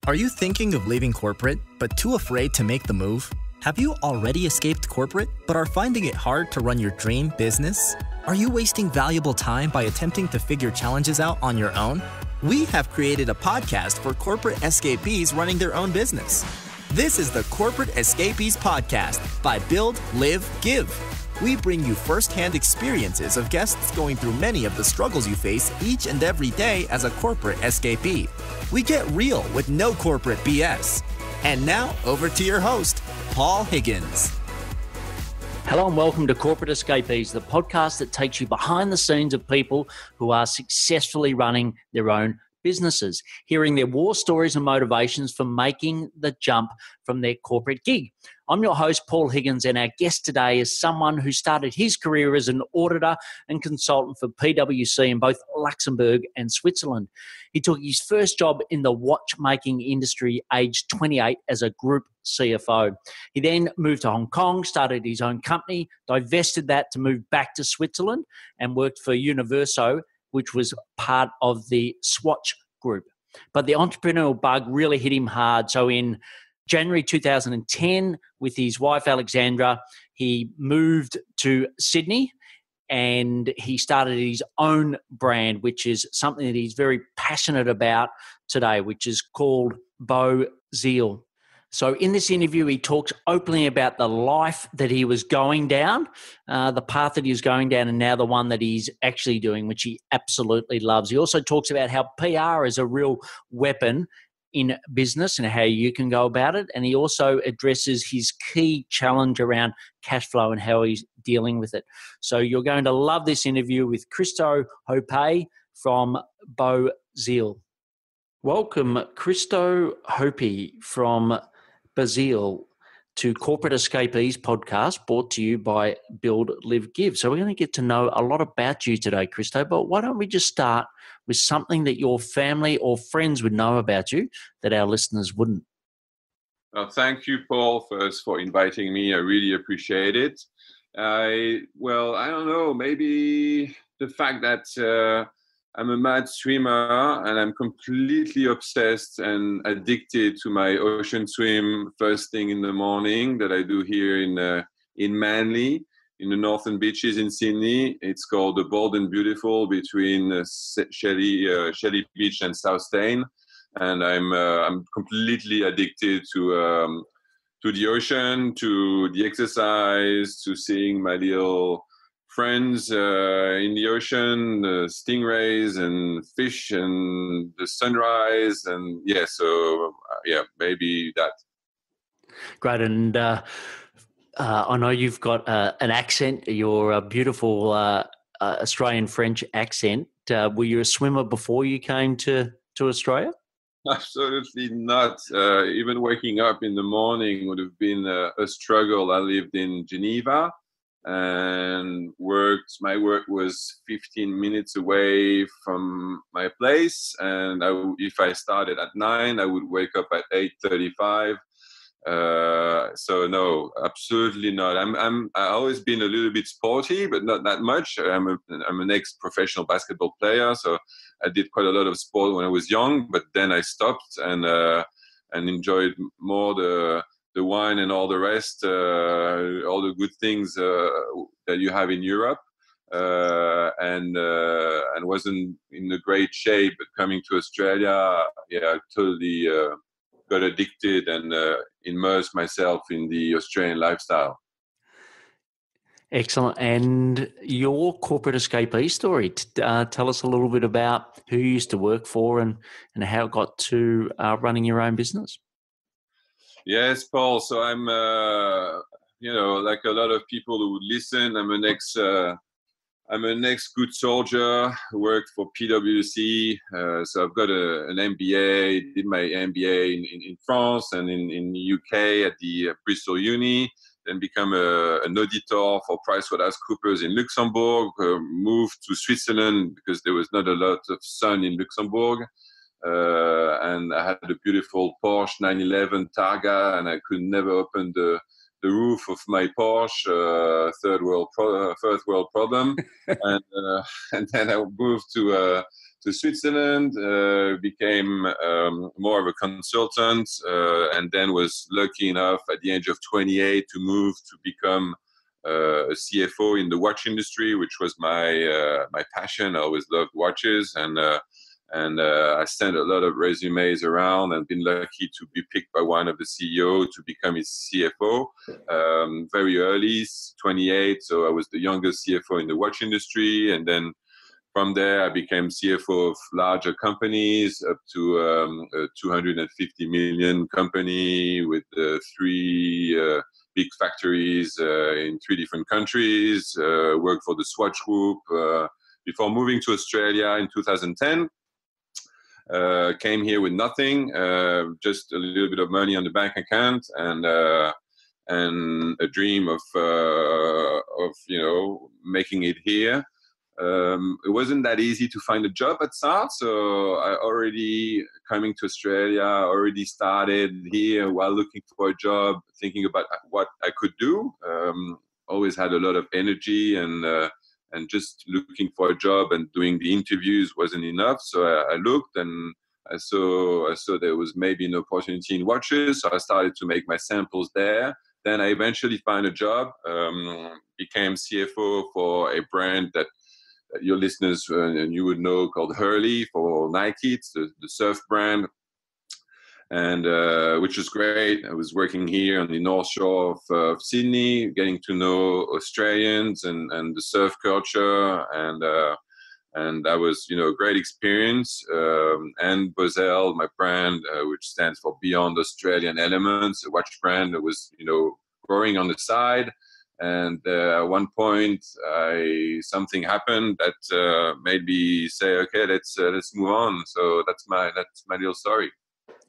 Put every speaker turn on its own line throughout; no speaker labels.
Are you thinking of leaving corporate, but too afraid to make the move? Have you already escaped corporate, but are finding it hard to run your dream business? Are you wasting valuable time by attempting to figure challenges out on your own? We have created a podcast for corporate escapees running their own business. This is the Corporate Escapees Podcast by Build, Live, Give. We bring you first-hand experiences of guests going through many of the struggles you face each and every day as a corporate escapee. We get real with no corporate BS. And now, over to your host, Paul Higgins.
Hello and welcome to Corporate Escapees, the podcast that takes you behind the scenes of people who are successfully running their own businesses, hearing their war stories and motivations for making the jump from their corporate gig. I'm your host, Paul Higgins, and our guest today is someone who started his career as an auditor and consultant for PwC in both Luxembourg and Switzerland. He took his first job in the watchmaking industry aged 28 as a group CFO. He then moved to Hong Kong, started his own company, divested that to move back to Switzerland and worked for Universo, which was part of the Swatch Group. But the entrepreneurial bug really hit him hard. So in January 2010, with his wife Alexandra, he moved to Sydney and he started his own brand, which is something that he's very passionate about today, which is called Bausele. So in this interview, he talks openly about the life that he was going down, the path that he was going down, and now the one that he's actually doing, which he absolutely loves. He also talks about how PR is a real weapon in business and how you can go about it. And he also addresses his key challenge around cash flow and how he's dealing with it. So you're going to love this interview with Christo Hoppe from Bausele. Welcome, Christo Hoppe from Bausele to Corporate Escapees podcast, brought to you by Build, Live, Give. So we're going to get to know a lot about you today, Christo, but why don't we just start with something that your family or friends would know about you that our listeners wouldn't?
Well, thank you, Paul, first for inviting me. I really appreciate it. I don't know, maybe the fact that I'm a mad swimmer and I'm completely obsessed and addicted to my ocean swim first thing in the morning that I do here in Manly, in the northern beaches in Sydney. It's called the Bold and Beautiful between Shelley Beach and South Staine, and I'm completely addicted to the ocean, to the exercise, to seeing my little friends in the ocean, stingrays and fish and the sunrise, and maybe that.
Great, and I know you've got an accent. You're a beautiful Australian French accent. Were you a swimmer before you came to Australia?
Absolutely not. Even waking up in the morning would have been a struggle. I lived in Geneva and my work was 15 minutes away from my place, and if I started at 9, I would wake up at 8:35. So no, absolutely not. I've always been a little bit sporty, but not that much. I'm an ex-professional basketball player, so I did quite a lot of sport when I was young, but then I stopped and enjoyed more the wine and all the rest, all the good things that you have in Europe, and wasn't in a great shape. But coming to Australia, I totally got addicted and immersed myself in the Australian lifestyle.
Excellent. And your corporate escapee story, tell us a little bit about who you used to work for and how it got to running your own business.
Yes, Paul. So I'm, like a lot of people who would listen, I'm an ex-good soldier who worked for PwC. So I've got an MBA, did my MBA in France and in the UK at the Bristol Uni, then become an auditor for PricewaterhouseCoopers in Luxembourg, moved to Switzerland because there was not a lot of sun in Luxembourg. And I had a beautiful Porsche 911 Targa, and I could never open the roof of my Porsche, first world problem. And then I moved to to Switzerland, became more of a consultant, and then was lucky enough at the age of 28 to move to become a CFO in the watch industry, which was my passion. I always loved watches, and I sent a lot of resumes around and been lucky to be picked by one of the CEO to become his CFO very early, 28. So I was the youngest CFO in the watch industry, and then from there, I became CFO of larger companies up to a 250 million company with three big factories in 3 different countries, worked for the Swatch Group before moving to Australia in 2010. Came here with nothing, just a little bit of money on the bank account, and a dream of making it here. It wasn't that easy to find a job at start, so I already coming to Australia, already started here while looking for a job, thinking about what I could do. Always had a lot of energy, and just looking for a job and doing the interviews wasn't enough. So I looked, and I saw there was maybe an opportunity in watches, so I started to make my samples there. Then I eventually found a job, became CFO for a brand that your listeners and you would know, called Hurley for Nike. It's the surf brand, and which is great. I was working here on the North Shore of Sydney, getting to know Australians and the surf culture, and that was a great experience. And Bausele, my brand, which stands for Beyond Australian Elements, a watch brand that was growing on the side. And at one point, something happened that made me say, "Okay, let's move on." So that's my little story.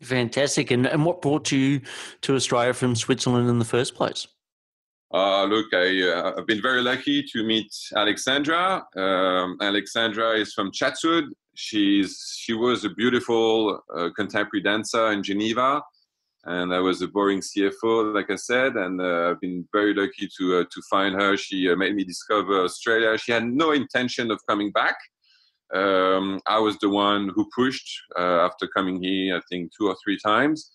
Fantastic. And what brought you to Australia from Switzerland in the first place?
Look, I've been very lucky to meet Alexandra. Alexandra is from Chatswood. She was a beautiful contemporary dancer in Geneva. And I was a boring CFO, like I said, and I've been very lucky to find her. She made me discover Australia. She had no intention of coming back. I was the one who pushed after coming here, I think 2 or 3 times.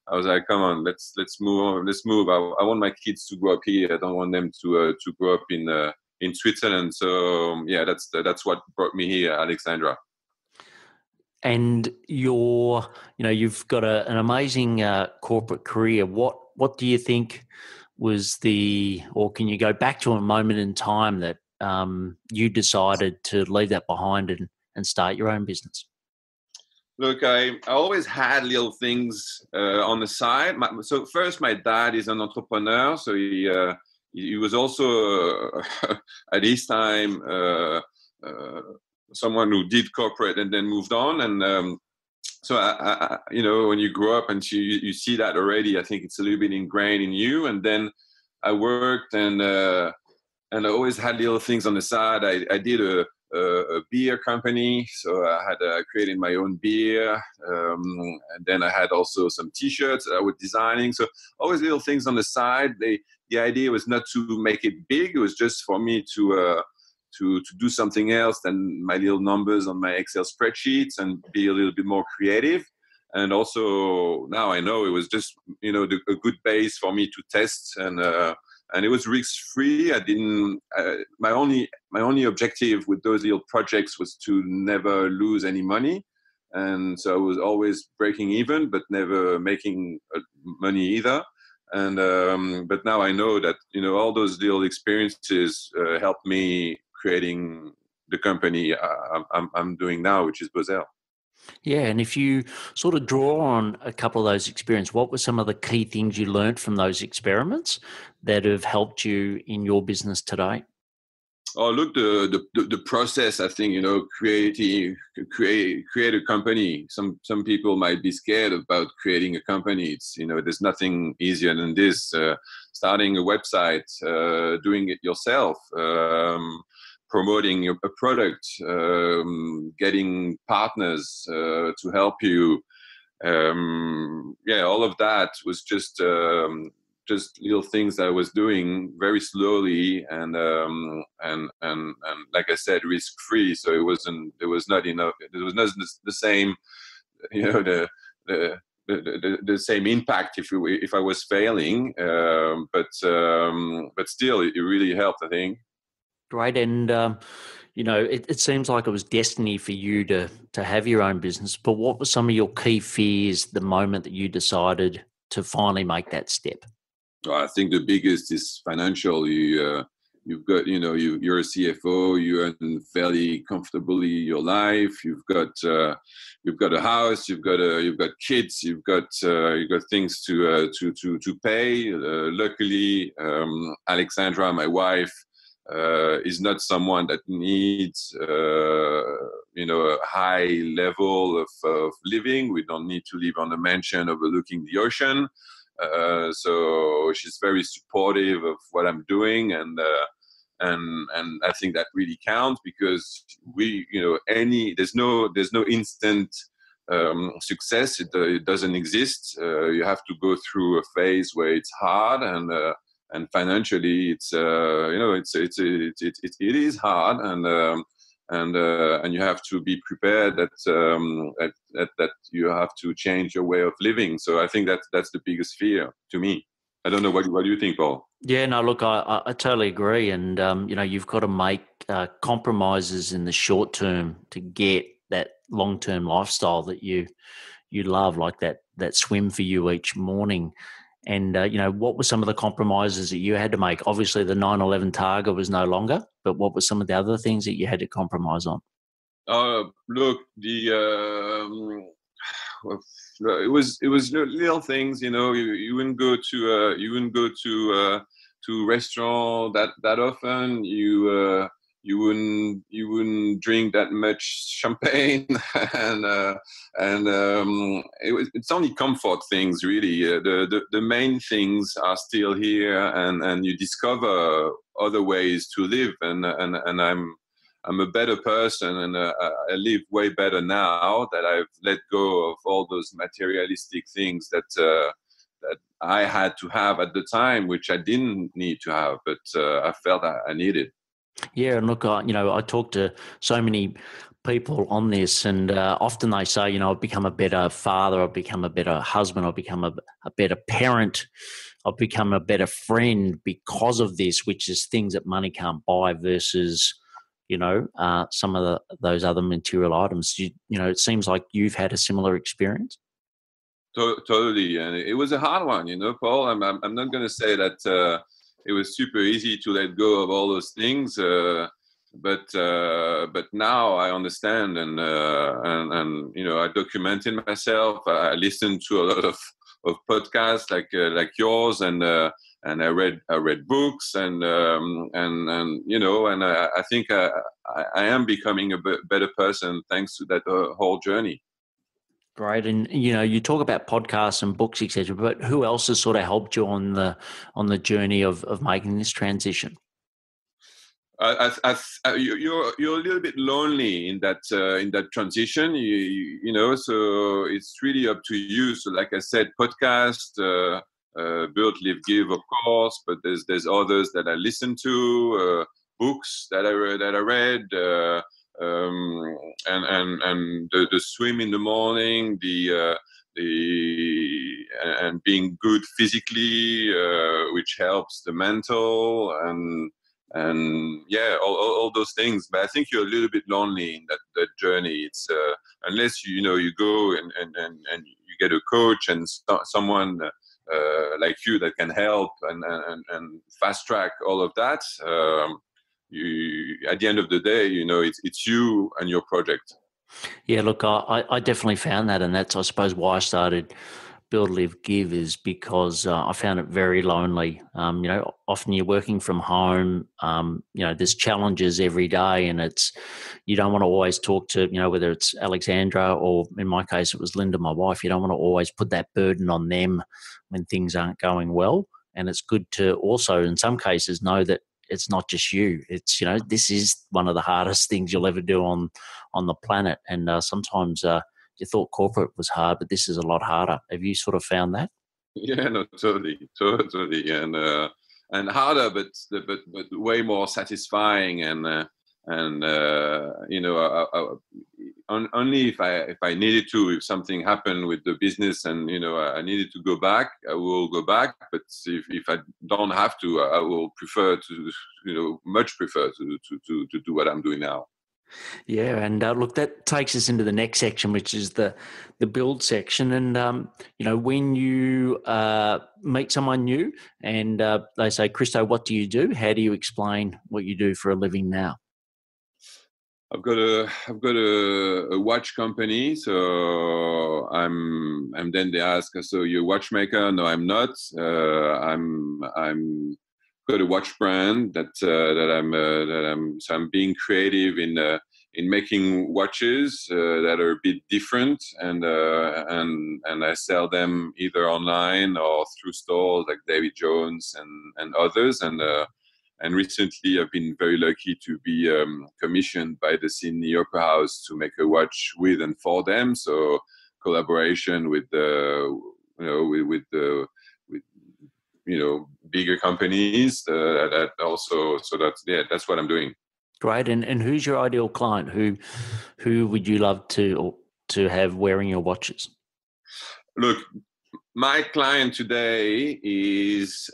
I was like, "Come on, let's move. Let's move. I want my kids to grow up here. I don't want them to grow up in Switzerland." So yeah, that's what brought me here, Alexandra.
And you've got an amazing corporate career. What do you think was or can you go back to a moment in time that you decided to leave that behind and start your own business?
Look, I always had little things on the side. So first, my dad is an entrepreneur, so he was also at his time someone who did corporate and then moved on. And so I when you grow up and you see that already, I think it's a little bit ingrained in you. And then I worked and I always had little things on the side. I did a beer company, so I had created my own beer, and then I had also some T-shirts that I was designing. So always little things on the side. The idea was not to make it big; it was just for me to do something else than my little numbers on my Excel spreadsheets and be a little bit more creative. And also now I know it was just a good base for me to test, and it was risk-free. I didn't. My only objective with those little projects was to never lose any money, and so I was always breaking even, but never making money either. And but now I know that all those little experiences helped me creating the company I'm doing now, which is Bausele.
Yeah, and if you sort of draw on a couple of those experiences, what were some of the key things you learned from those experiments that have helped you in your business today?
Oh, look, the process. I think create a company. Some people might be scared about creating a company. It's there's nothing easier than this. Starting a website, doing it yourself. Promoting a product, getting partners to help you. All of that was just just little things that I was doing very slowly and like I said, risk free. So there was not the same, the same impact if I was failing. But still, it really helped, I think.
Great. And, it seems like it was destiny for you to have your own business. But what were some of your key fears the moment that you decided to finally make that step?
Well, I think the biggest is financial. You've got, you're a CFO. You earn fairly comfortably your life. You've got a house. You've got kids. You've got things to pay. Luckily, Alexandra, my wife, is not someone that needs a high level of living. We don't need to live on a mansion overlooking the ocean. So she's very supportive of what I'm doing, and I think that really counts, because there's no instant success. It doesn't exist. You have to go through a phase where it's hard, and financially it is hard, and you have to be prepared that you have to change your way of living. So I think that's the biggest fear to me. I don't know, what do you think, Paul?
Yeah, no, look, I totally agree. And, you've got to make compromises in the short term to get that long-term lifestyle that you love, like that swim for you each morning. And, what were some of the compromises that you had to make? Obviously, the 9/11 target was no longer, but what were some of the other things that you had to compromise on?
Look, it was little things. You wouldn't go to restaurant that often. You wouldn't drink that much champagne, it's only comfort things, really. The main things are still here, and you discover other ways to live, and I'm a better person, and I live way better now that I've let go of all those materialistic things that I had to have at the time, which I didn't need to have, but I felt I needed.
Yeah, and look, I talk to so many people on this, and often they say, I've become a better father, I've become a better husband, I've become a better parent, I've become a better friend because of this, which is things that money can't buy versus, some of those other material items. It seems like you've had a similar experience.
Totally, and it was a hard one, Paul. I'm not going to say that it was super easy to let go of all those things, but now I understand, and I documented myself. I listened to a lot of podcasts like yours, and I read books, and I think I am becoming a better person thanks to that whole journey.
Great. And, you talk about podcasts and books, etc., but who else has sort of helped you on the journey of making this transition?
You're a little bit lonely in that transition, so it's really up to you. So like I said, podcast, Build, Live, Give, of course, but there's others that I listen to, books that I read, and the swim in the morning, and being good physically, which helps the mental, and yeah, all those things. But I think you're a little bit lonely in that journey. It's unless you go and you get a coach and someone like you that can help and fast track all of that. At the end of the day, it's you and your project.
Yeah, look, I definitely found that, and that's, I suppose, why I started Build, Live, Give, is because I found it very lonely. Often you're working from home. There's challenges every day, and you don't want to always talk to, whether it's Alexandra or, in my case, it was Linda, my wife. You don't want to always put that burden on them when things aren't going well. And it's good to also, in some cases, know that it's not just you. It's, this is one of the hardest things you'll ever do on the planet. And sometimes you thought corporate was hard, but this is a lot harder. Have you sort of found that?
Yeah, no, totally, and harder, but way more satisfying, only if I needed to, if something happened with the business, and I needed to go back, I will go back. But if I don't have to, I will prefer to, much prefer to do what I'm doing now.
Yeah, and look, that takes us into the next section, which is the build section. And when you meet someone new and they say, "Christo, what do you do?" How do you explain what you do for a living now?
I've got a watch company, so and then they ask, "So you're a watchmaker?" No, I'm not. I'm got a watch brand I'm being creative in making watches that are a bit different, and I sell them either online or through stores like David Jones and others, and recently I've been very lucky to be commissioned by the Sydney Opera House to make a watch with and for them. So collaboration with bigger companies that also, so that's what I'm doing.
Great. And who's your ideal client? Who would you love to have wearing your watches?
Look, my client today is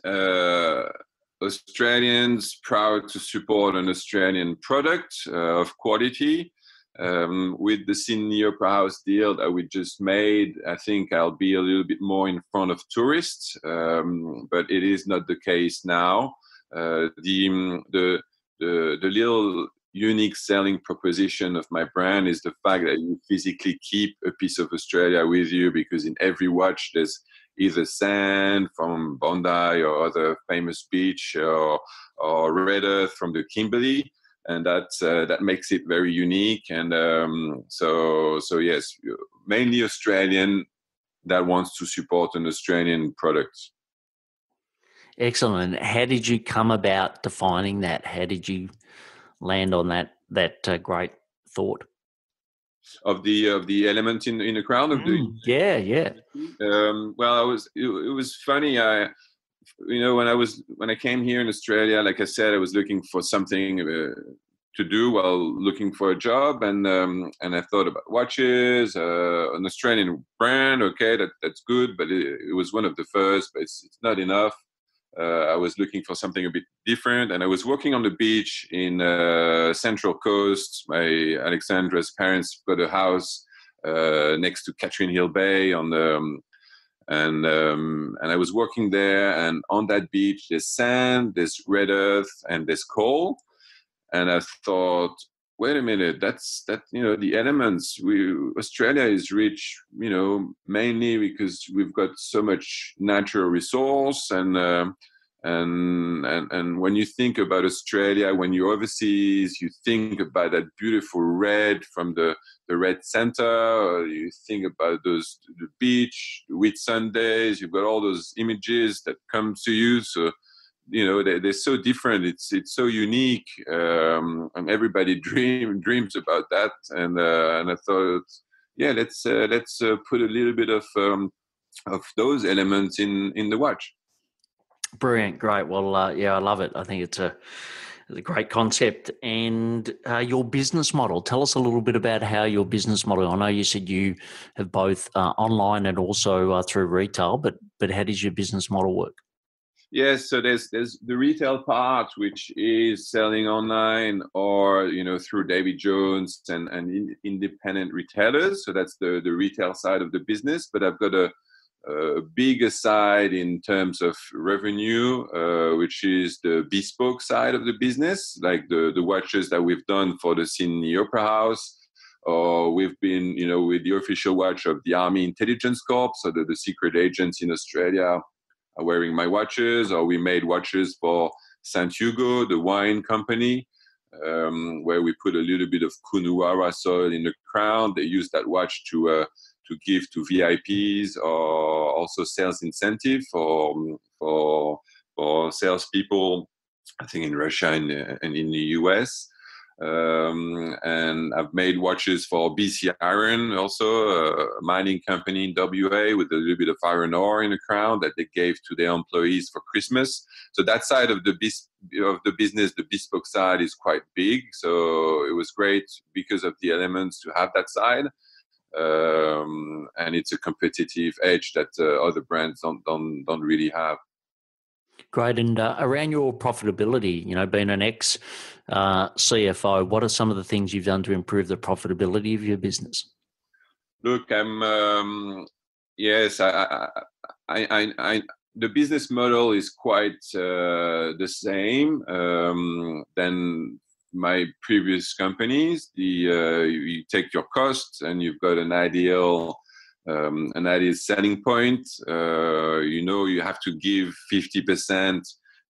Australians proud to support an Australian product of quality. With the Sydney Opera House deal that we just made, I think I'll be a little bit more in front of tourists, but it is not the case now. The little unique selling proposition of my brand is the fact that you physically keep a piece of Australia with you, because in every watch there's either sand from Bondi or other famous beach, or red earth from the Kimberley. And that makes it very unique. And so yes, mainly Australian that wants to support an Australian product.
Excellent. How did you come about defining that? How did you land on that great thought?
Of the element in the crown of the
yeah.
Well, it was funny. When I came here in Australia, like I said, I was looking for something to do while looking for a job, and I thought about watches, an Australian brand. Okay, that's good, but it was one of the first, but it's not enough. I was looking for something a bit different, and I was working on the beach in Central Coast. My Alexandra's parents got a house next to Catherine Hill Bay on the. And I was working there, and on that beach, there's sand, there's red earth, and there's coal. And I thought, wait a minute, the elements. Australia is rich, mainly because we've got so much natural resource, and when you think about Australia, when you're overseas, you think about that beautiful red from the red center, or you think about the beach, the Whitsundays. You've got all those images that come to you. So they're so different. It's so unique, and everybody dreams about that. And I thought, yeah, let's put a little bit of those elements in the watch.
Brilliant, great. Well, I love it. I think it's a great concept. And your business model. Tell us a little bit about how your business model. I know you said you have both online and also through retail, but how does your business model work?
Yes, so there's the retail part, which is selling online or through David Jones and independent retailers. So that's the retail side of the business. But I've got a bigger side in terms of revenue, which is the bespoke side of the business, like the watches that we've done for the Sydney Opera House. Or we've been, with the official watch of the Army Intelligence Corps, so the secret agents in Australia are wearing my watches. Or we made watches for St. Hugo, the wine company, where we put a little bit of Coonawarra soil in the crown. They use that watch to give to VIPs, or also sales incentive for salespeople, I think in Russia and in the US. And I've made watches for BC Iron, also a mining company in WA, with a little bit of iron ore in the crown that they gave to their employees for Christmas. So that side of the business, the bespoke side, is quite big. So it was great because of the elements to have that side. And it's a competitive edge that other brands don't really have.
Great. And around your profitability, being an ex CFO, what are some of the things you've done to improve the profitability of your business?
Look, yes, I the business model is quite the same than my previous companies. You take your costs and you've got an ideal selling point. You have to give 50%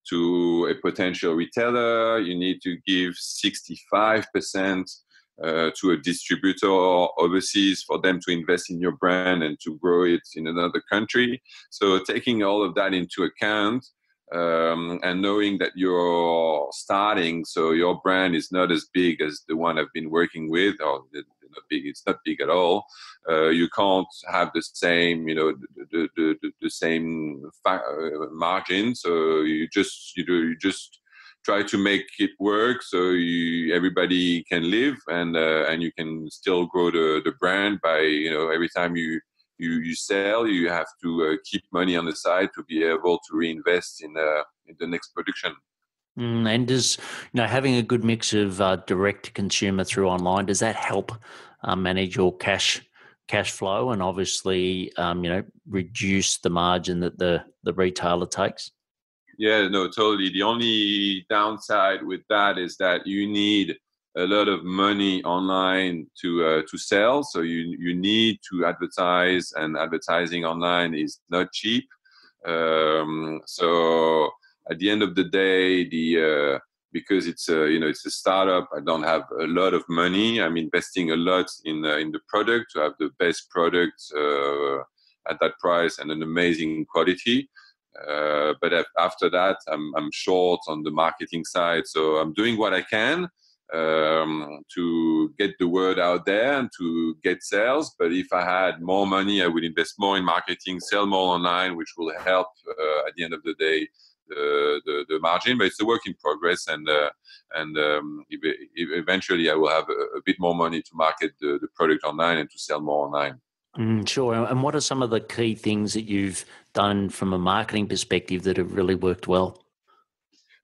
to a potential retailer. You need to give 65% to a distributor overseas for them to invest in your brand and to grow it in another country. So taking all of that into account, and knowing that you're starting, so your brand is not as big as the one I've been working with, or not big. It's not big at all. You can't have the same, the same margin. So you just try to make it work so everybody can live, and you can still grow the brand by every time you sell, you have to keep money on the side to be able to reinvest in the next production.
And does having a good mix of direct to consumer through online, does that help manage your cash flow and obviously reduce the margin that the retailer takes?
Yeah, no, totally. The only downside with that is that you need a lot of money online to sell. So you need to advertise, and advertising online is not cheap. So at the end of the day, because it's a startup, I don't have a lot of money. I'm investing a lot in the product to have the best product at that price and an amazing quality. But after that, I'm short on the marketing side. So I'm doing what I can to get the word out there and to get sales. But if I had more money, I would invest more in marketing, sell more online, which will help at the end of the day the margin. But it's a work in progress, and eventually I will have a bit more money to market the product online and to sell more online.
Sure. And what are some of the key things that you've done from a marketing perspective that have really worked well?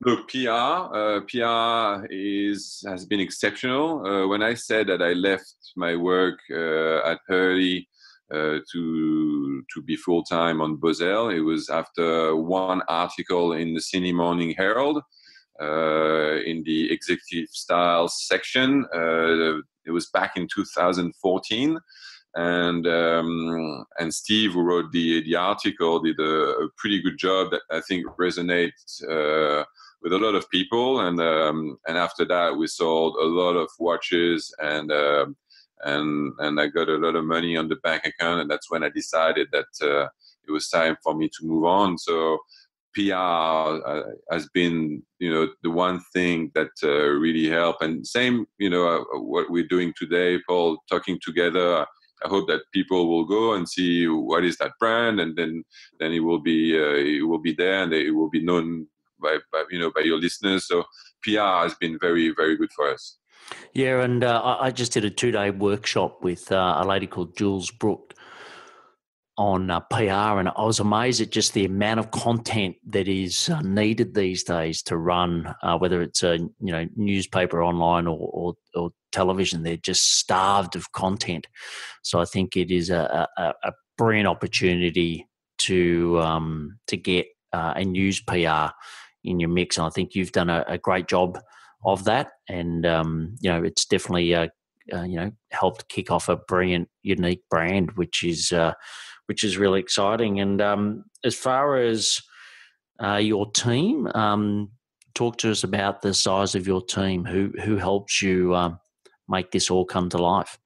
Look, PR has been exceptional. When I said that I left my work at Hurley to be full time on Bausele, it was after one article in the Sydney Morning Herald in the executive style section. It was back in 2014. And Steve, who wrote the article, did a pretty good job that I think resonates with a lot of people. And after that, we sold a lot of watches, and I got a lot of money on the bank account. And that's when I decided that it was time for me to move on. So PR has been, the one thing that really helped. And same, what we're doing today, Paul, talking together. I hope that people will go and see what is that brand, and then it will be there, and it will be known by your listeners. So PR has been very, very good for us.
Yeah, and I just did a 2-day workshop with a lady called Jules Brook on PR, and I was amazed at just the amount of content that is needed these days to run, whether it's a newspaper, online, or television. They're just starved of content. So I think it is a brilliant opportunity to get a news PR in your mix, and I think you've done a great job of that. And it's definitely helped kick off a brilliant, unique brand, which is really exciting. And as far as your team, talk to us about the size of your team. Who helps you make this all come to life?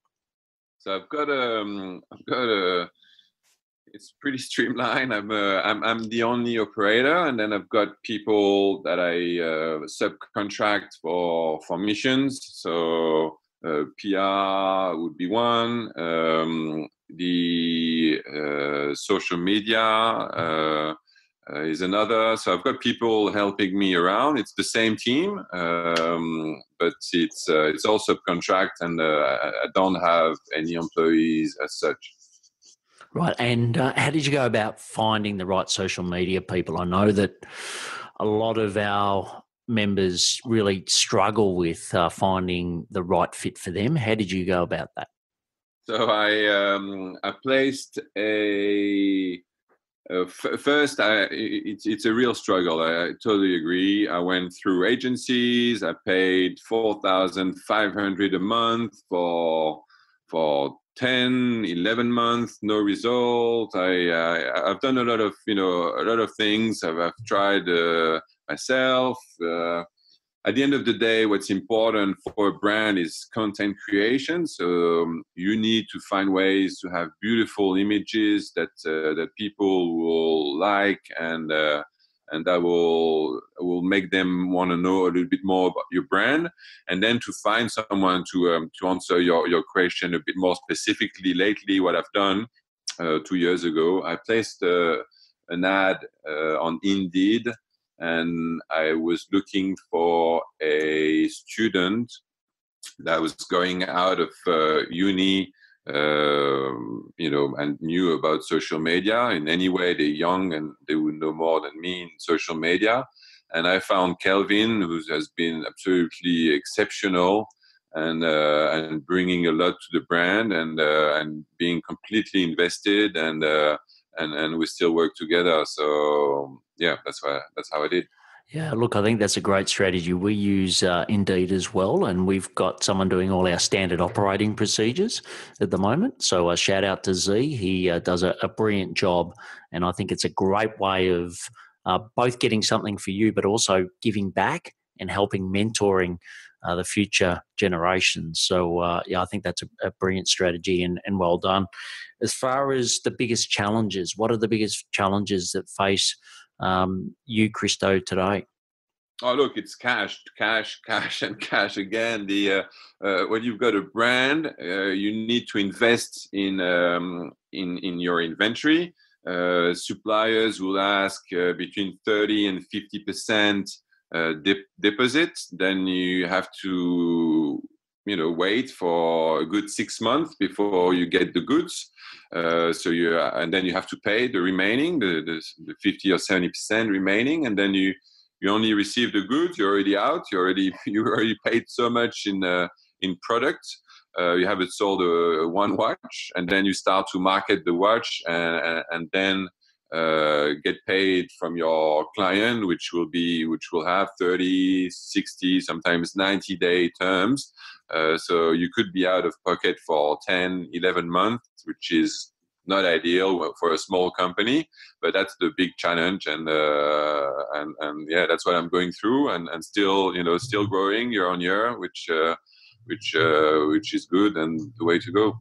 So I've got a It's pretty streamlined. I'm the only operator, and then I've got people that I subcontract for missions. So PR would be one. The social media is another. So I've got people helping me around. It's the same team, but it's all subcontract, and I don't have any employees as such.
Right. And how did you go about finding the right social media people? I know that a lot of our members really struggle with finding the right fit for them. How did you go about that?
So I placed first, it's a real struggle. I totally agree. I went through agencies. I paid $4,500 a month for 10, 11 months, no result. I've done a lot of things. I've tried myself. At the end of the day, what's important for a brand is content creation. So you need to find ways to have beautiful images that people will like, and that will make them want to know a little bit more about your brand. And then to find someone to answer your question a bit more specifically. Lately, what I've done 2 years ago, I placed an ad on Indeed. And I was looking for a student that was going out of uni, and knew about social media in any way. They're young and they would know more than me in social media. And I found Kelvin, who has been absolutely exceptional and bringing a lot to the brand and being completely invested and we still work together. So yeah, that's how I did.
Yeah, look, I think that's a great strategy. We use Indeed as well, and we've got someone doing all our standard operating procedures at the moment. So a shout out to Z. He does a brilliant job, and I think it's a great way of both getting something for you, but also giving back and helping mentoring the future generations. So yeah, I think that's a brilliant strategy and well done. As far as the biggest challenges, what are the biggest challenges that face you, Christo, today?
Oh, look, it's cash, and cash again. When you've got a brand, you need to invest in your inventory. Suppliers will ask between 30 and 50% deposit. Then you have to wait for a good 6 months before you get the goods. And then you have to pay the remaining, the 50 or 70% remaining, and then you only receive the goods. You're already out. You already paid so much in product. You have it sold one watch, and then you start to market the watch, and then get paid from your client, which will have 30, 60, sometimes 90-day terms. So you could be out of pocket for 10, 11 months, which is not ideal for a small company, but that's the big challenge. And yeah, that's what I'm going through, and still growing year on year, which is good and the way to go.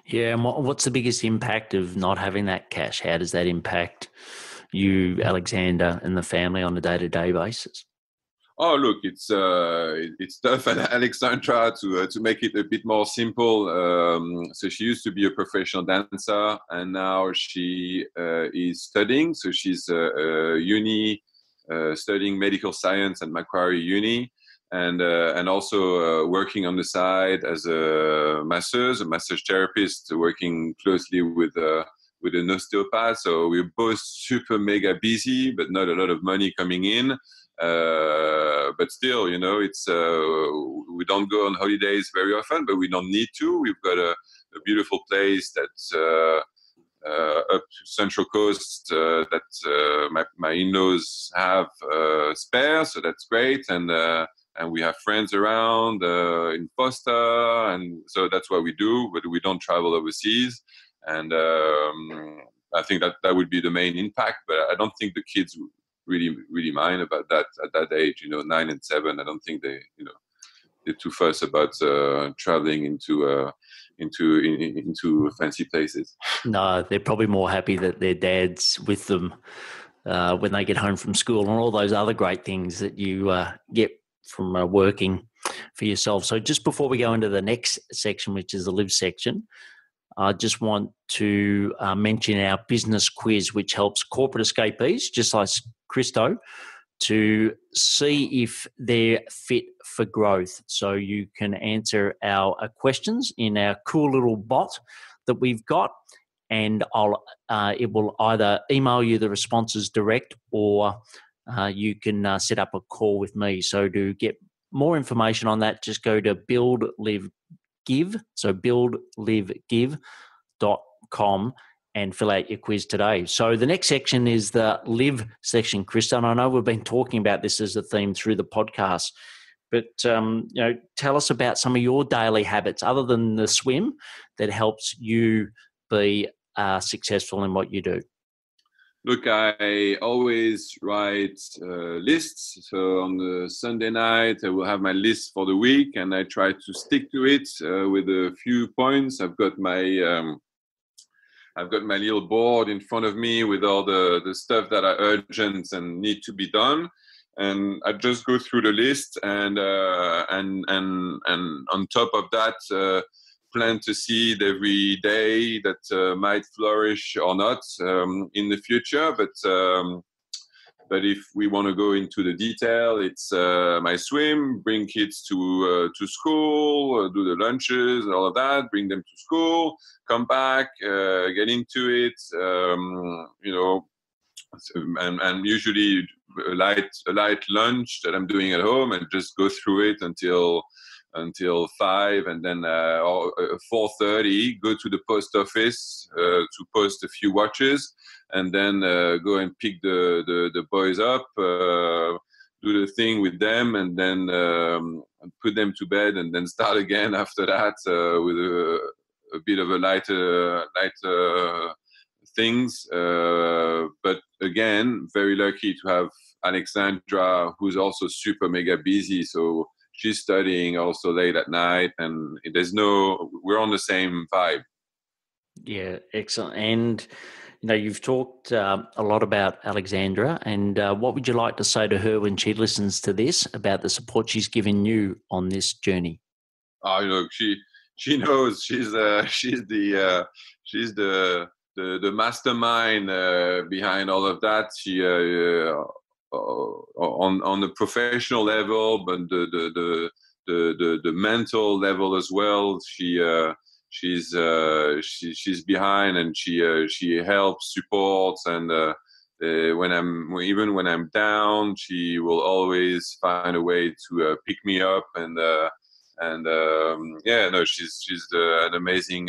Yeah, and what's the biggest impact of not having that cash? How does that impact you, Alexandra, and the family on a day-to-day basis?
Oh, look, it's tough at Alexandra to make it a bit more simple. So she used to be a professional dancer, and now she is studying. So she's uni, studying medical science at Macquarie Uni, and also working on the side as a massage therapist, working closely with an osteopath. So we're both super mega busy, but not a lot of money coming in. But still, it's we don't go on holidays very often, but we don't need to. We've got a beautiful place that's up Central Coast that my in-laws have spare, so that's great. And we have friends around in Foster, and so that's what we do. But we don't travel overseas, and I think that would be the main impact. But I don't think the kids really mind about that at that age, 9 and 7. I don't think they're too fussed about traveling into into fancy places.
No, they're probably more happy that their dad's with them when they get home from school and all those other great things that you get from working for yourself. So just before we go into the next section, which is the live section, I just want to mention our business quiz, which helps corporate escapees, just like Christo, to see if they're fit for growth. So you can answer our questions in our cool little bot that we've got, and it will either email you the responses direct, or you can set up a call with me. So to get more information on that, just go to Build Live Give. So buildlivegive.com and fill out your quiz today. So the next section is the live section, Christo. And I know we've been talking about this as a theme through the podcast, but tell us about some of your daily habits other than the swim that helps you be successful in what you do.
Look, I always write lists. So on the Sunday night, I will have my list for the week, and I try to stick to it with a few points. I've got my little board in front of me with all the stuff that are urgent and need to be done, and I just go through the list and on top of that, plant a seed every day that might flourish or not in the future. But if we want to go into the detail, it's my swim, bring kids to school, do the lunches, all of that, bring them to school, come back, get into it, and usually a light lunch that I'm doing at home, and just go through it until 5, and then 4:30 go to the post office to post a few watches, and then go and pick the boys up, do the thing with them, and then put them to bed, and then start again after that with a bit of a lighter things. But again, very lucky to have Alexandra, who's also super mega busy. So she's studying also late at night, and we're on the same vibe.
Yeah, excellent. And you've talked a lot about Alexandra, and what would you like to say to her when she listens to this about the support she's given you on this journey?
Oh, look, she knows she's the mastermind behind all of that. She on the professional level, but the mental level as well. She's behind, and she helps, supports, and when I'm down, she will always find a way to pick me up, she's an amazing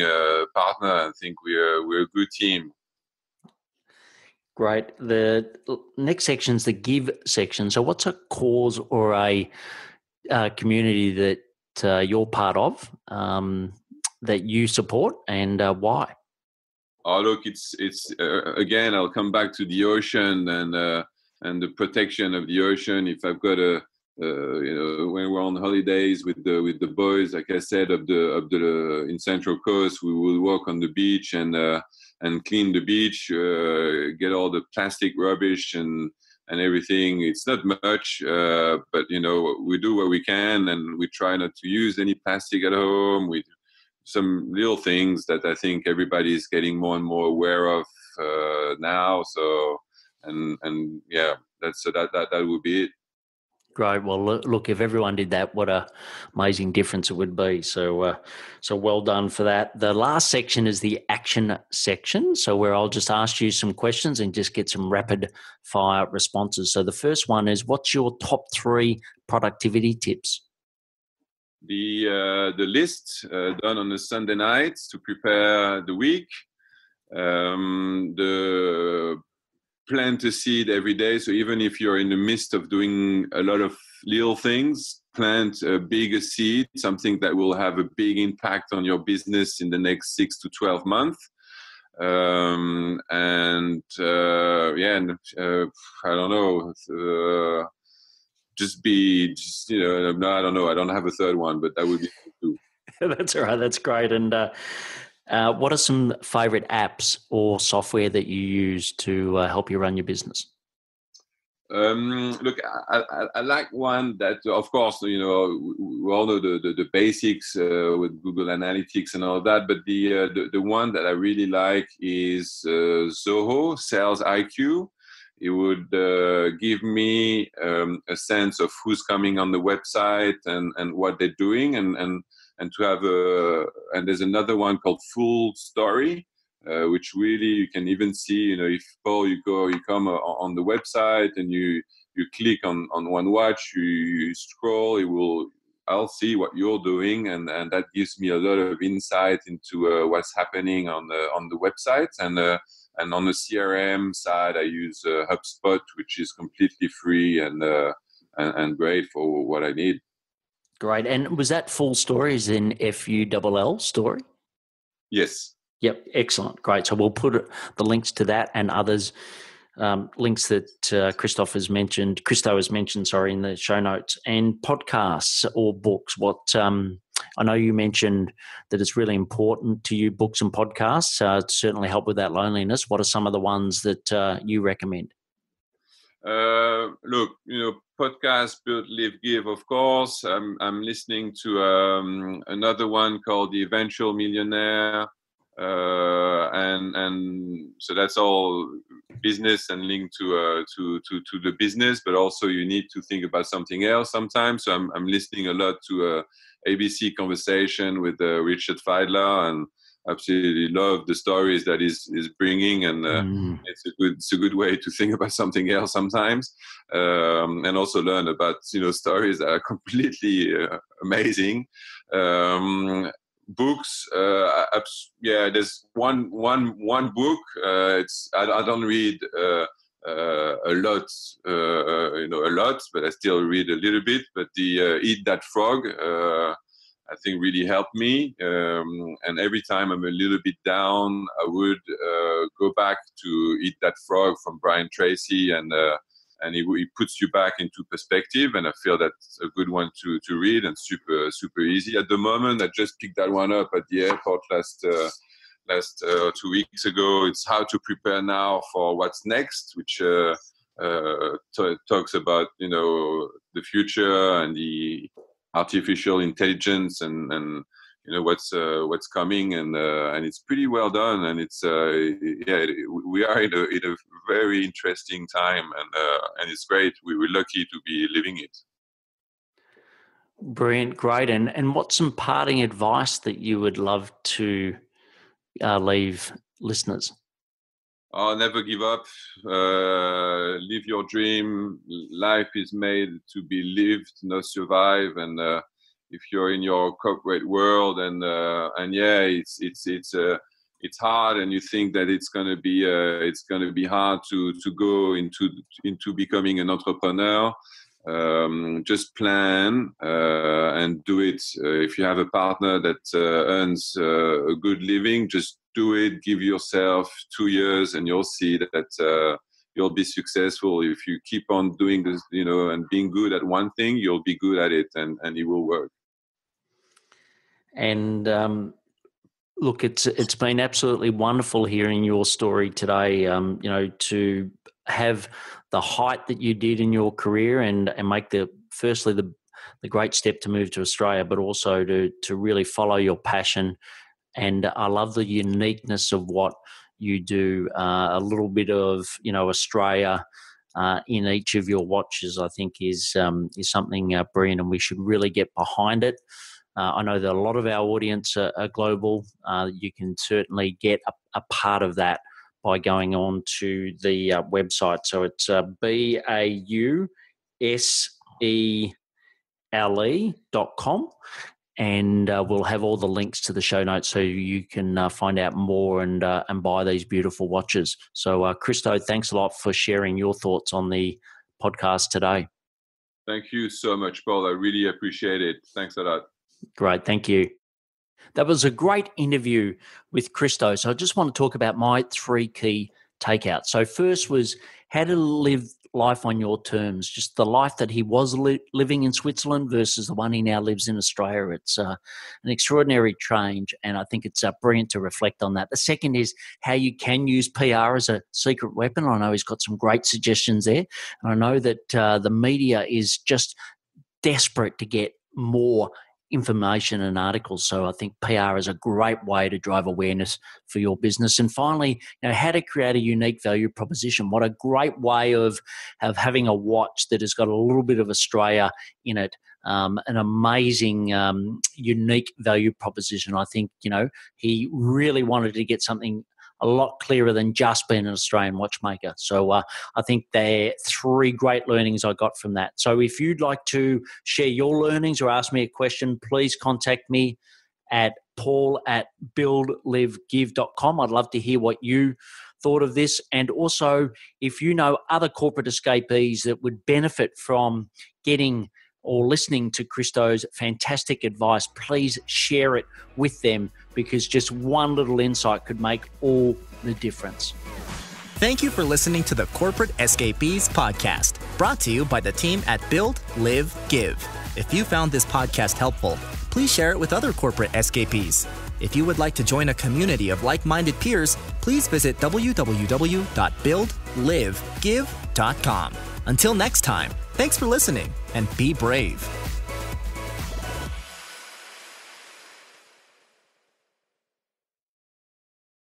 partner. I think we're a good team.
Great. The next section is the give section. So what's a cause or a community that you're part of that you support, and why?
Oh, look, it's again, I'll come back to the ocean and the protection of the ocean. If I've got when we're on holidays with the boys, like I said, in Central Coast, we will walk on the beach and clean the beach, get all the plastic rubbish and everything. It's not much, but we do what we can, and we try not to use any plastic at home. We do some little things that I think everybody is getting more and more aware of now. So and yeah, that would be it.
Great. Well, look, if everyone did that, what a amazing difference it would be. So well done for that. The last section is the action section. So where I'll just ask you some questions and just get some rapid fire responses. So the first one is, what's your top 3 productivity tips?
The list done on a Sunday night to prepare the week. The plant a seed every day. So even if you're in the midst of doing a lot of little things, plant a bigger seed, something that will have a big impact on your business in the next 6 to 12 months. I don't know. I don't know. I don't have a third one, but that would be two.
That's all right. That's great. And what are some favorite apps or software that you use to help you run your business?
Look, I like one that, of course, we all know the basics with Google Analytics and all that. But the one that I really like is Zoho Sales IQ. It would give me a sense of who's coming on the website and what they're doing, and to have and there's another one called Full Story. Which really you can even see, if Paul, you come on the website and you click on one watch, you scroll, I'll see what you're doing, and that gives me a lot of insight into what's happening on the website. And on the CRM side, I use HubSpot, which is completely free and great for what I need.
Great. And was that Full Story as in FULL story?
Yes.
Yep, excellent, great. So we'll put the links to that and others, links that Christo has mentioned, in the show notes. And podcasts or books. What I know you mentioned that it's really important to you, books and podcasts. Certainly help with that loneliness. What are some of the ones that you recommend?
Look, podcast, Build, Live, Give. Of course, I'm listening to another one called The Eventual Millionaire. And so that's all business and linked to the business, but also you need to think about something else sometimes. So I'm listening a lot to ABC Conversation with Richard Feidler, and absolutely love the stories that is bringing, and it's a good way to think about something else sometimes, and also learn about stories that are completely amazing. Books, there's one book. I don't read a lot, but I still read a little bit. But the Eat That Frog, I think really helped me. And every time I'm a little bit down, I would go back to Eat That Frog from Brian Tracy, and it puts you back into perspective, and I feel that's a good one to read, and super easy. At the moment, I just picked that one up at the airport last 2 weeks ago. It's How to Prepare Now for What's Next, which talks about the future and the artificial intelligence and what's coming, and it's pretty well done, and it's we are in a very interesting time, and it's great. We were lucky to be living it.
Brilliant, great. And what's some parting advice that you would love to leave listeners?
Never give up. Live your dream. Life is made to be lived, not survive. And if you're in your corporate world, and it's hard, and you think that it's gonna be hard to go into becoming an entrepreneur. Just plan and do it. If you have a partner that earns a good living, just do it. Give yourself 2 years, and you'll see that you'll be successful. If you keep on doing this, and being good at one thing, you'll be good at it, and it will work.
And look, it's been absolutely wonderful hearing your story today. To have the height that you did in your career, and make the great step to move to Australia, but also to really follow your passion. And I love the uniqueness of what you do. A little bit of Australia in each of your watches, I think, is something brilliant, and we should really get behind it. I know that a lot of our audience are global. You can certainly get a part of that by going on to the website. So it's bausele.com. And we'll have all the links to the show notes so you can find out more and buy these beautiful watches. So, Christo, thanks a lot for sharing your thoughts on the podcast today.
Thank you so much, Paul. I really appreciate it. Thanks a lot. Great.
Thank you. That was a great interview with Christo. So I just want to talk about my 3 key takeouts. So first was how to live life on your terms, just the life that he was living in Switzerland versus the one he now lives in Australia. It's an extraordinary change, and I think it's brilliant to reflect on that. The second is how you can use PR as a secret weapon. I know he's got some great suggestions there, and I know that the media is just desperate to get more information and articles. So I think PR is a great way to drive awareness for your business. And finally, how to create a unique value proposition. What a great way of having a watch that has got a little bit of Australia in it. An amazing, unique value proposition. I think, he really wanted to get something a lot clearer than just being an Australian watchmaker. So I think they're 3 great learnings I got from that. So if you'd like to share your learnings or ask me a question, please contact me at paul@buildlivegive.com. I'd love to hear what you thought of this. And also, if you know other corporate escapees that would benefit from getting or listening to Christo's fantastic advice, please share it with them, because just one little insight could make all the difference.
Thank you for listening to the Corporate Escapees podcast, brought to you by the team at Build, Live, Give. If you found this podcast helpful, please share it with other corporate escapees. If you would like to join a community of like-minded peers, please visit www.buildlivegive.com. Until next time, thanks for listening and be brave.